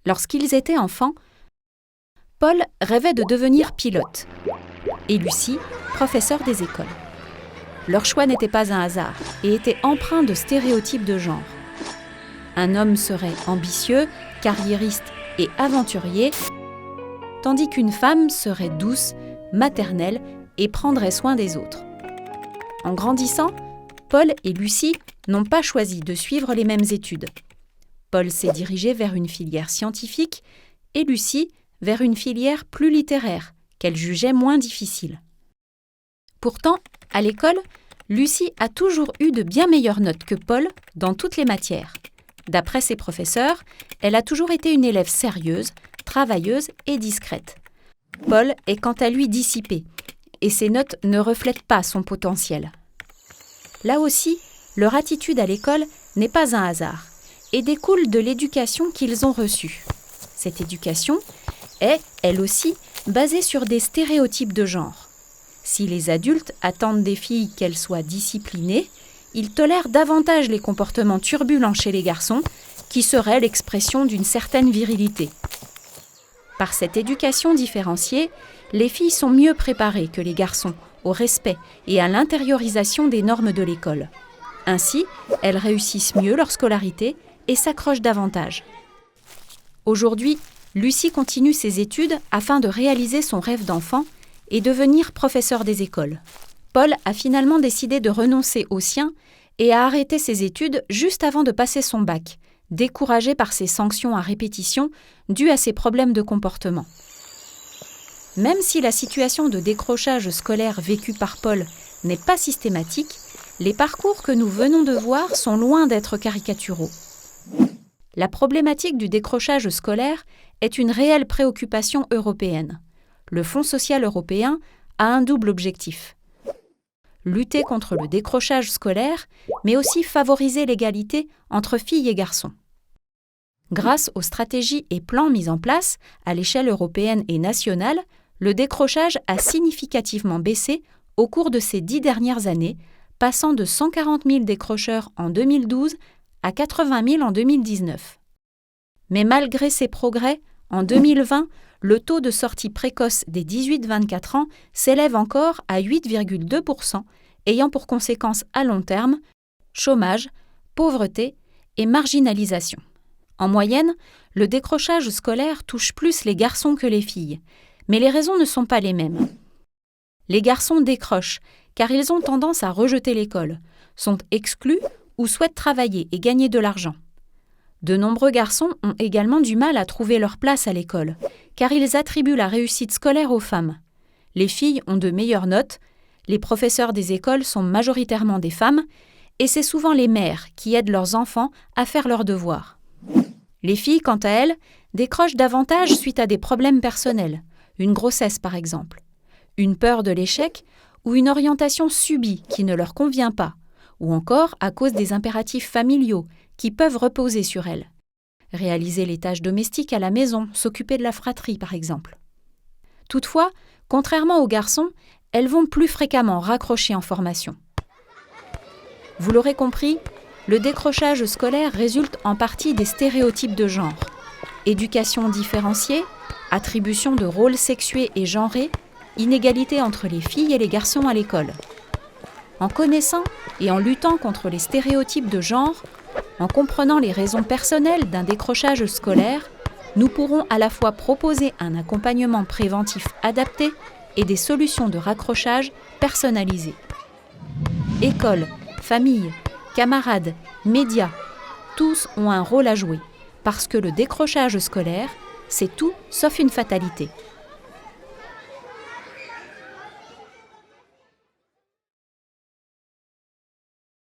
Lorsqu'ils étaient enfants, Paul rêvait de devenir pilote et Lucie, professeure des écoles. Leur choix n'était pas un hasard et était empreint de stéréotypes de genre. Un homme serait ambitieux, carriériste et aventurier, tandis qu'une femme serait douce, maternelle et prendrait soin des autres. En grandissant, Paul et Lucie n'ont pas choisi de suivre les mêmes études. Paul s'est dirigé vers une filière scientifique et Lucie vers une filière plus littéraire, qu'elle jugeait moins difficile. Pourtant, à l'école, Lucie a toujours eu de bien meilleures notes que Paul dans toutes les matières. D'après ses professeurs, elle a toujours été une élève sérieuse, travailleuse et discrète. Paul est quant à lui dissipé, et ses notes ne reflètent pas son potentiel. Là aussi, leur attitude à l'école n'est pas un hasard, et découle de l'éducation qu'ils ont reçue. Cette éducation est, elle aussi, basée sur des stéréotypes de genre. Si les adultes attendent des filles qu'elles soient disciplinées, ils tolèrent davantage les comportements turbulents chez les garçons, qui seraient l'expression d'une certaine virilité. Par cette éducation différenciée, les filles sont mieux préparées que les garçons au respect et à l'intériorisation des normes de l'école. Ainsi, elles réussissent mieux leur scolarité et s'accrochent davantage. Aujourd'hui, Lucie continue ses études afin de réaliser son rêve d'enfant et devenir professeur des écoles. Paul a finalement décidé de renoncer au sien et a arrêté ses études juste avant de passer son bac, découragé par ses sanctions à répétition dues à ses problèmes de comportement. Même si la situation de décrochage scolaire vécue par Paul n'est pas systématique, les parcours que nous venons de voir sont loin d'être caricaturaux. La problématique du décrochage scolaire est une réelle préoccupation européenne. Le Fonds social européen a un double objectif: lutter contre le décrochage scolaire, mais aussi favoriser l'égalité entre filles et garçons. Grâce aux stratégies et plans mis en place à l'échelle européenne et nationale, le décrochage a significativement baissé au cours de ces 10 dernières années, passant de 140 000 décrocheurs en 2012 à 80 000 en 2019. Mais malgré ces progrès, en 2020, le taux de sortie précoce des 18-24 ans s'élève encore à 8,2%, ayant pour conséquence à long terme chômage, pauvreté et marginalisation. En moyenne, le décrochage scolaire touche plus les garçons que les filles, mais les raisons ne sont pas les mêmes. Les garçons décrochent car ils ont tendance à rejeter l'école, sont exclus ou souhaitent travailler et gagner de l'argent. De nombreux garçons ont également du mal à trouver leur place à l'école, car ils attribuent la réussite scolaire aux femmes. Les filles ont de meilleures notes, les professeurs des écoles sont majoritairement des femmes, et c'est souvent les mères qui aident leurs enfants à faire leurs devoirs. Les filles, quant à elles, décrochent davantage suite à des problèmes personnels, une grossesse par exemple, une peur de l'échec ou une orientation subie qui ne leur convient pas, ou encore à cause des impératifs familiaux qui peuvent reposer sur elles. Réaliser les tâches domestiques à la maison, s'occuper de la fratrie par exemple. Toutefois, contrairement aux garçons, elles vont plus fréquemment raccrocher en formation. Vous l'aurez compris, le décrochage scolaire résulte en partie des stéréotypes de genre. Éducation différenciée, attribution de rôles sexués et genrés, inégalité entre les filles et les garçons à l'école. En connaissant et en luttant contre les stéréotypes de genre, en comprenant les raisons personnelles d'un décrochage scolaire, nous pourrons à la fois proposer un accompagnement préventif adapté et des solutions de raccrochage personnalisées. École, famille, camarades, médias, tous ont un rôle à jouer, parce que le décrochage scolaire, c'est tout sauf une fatalité.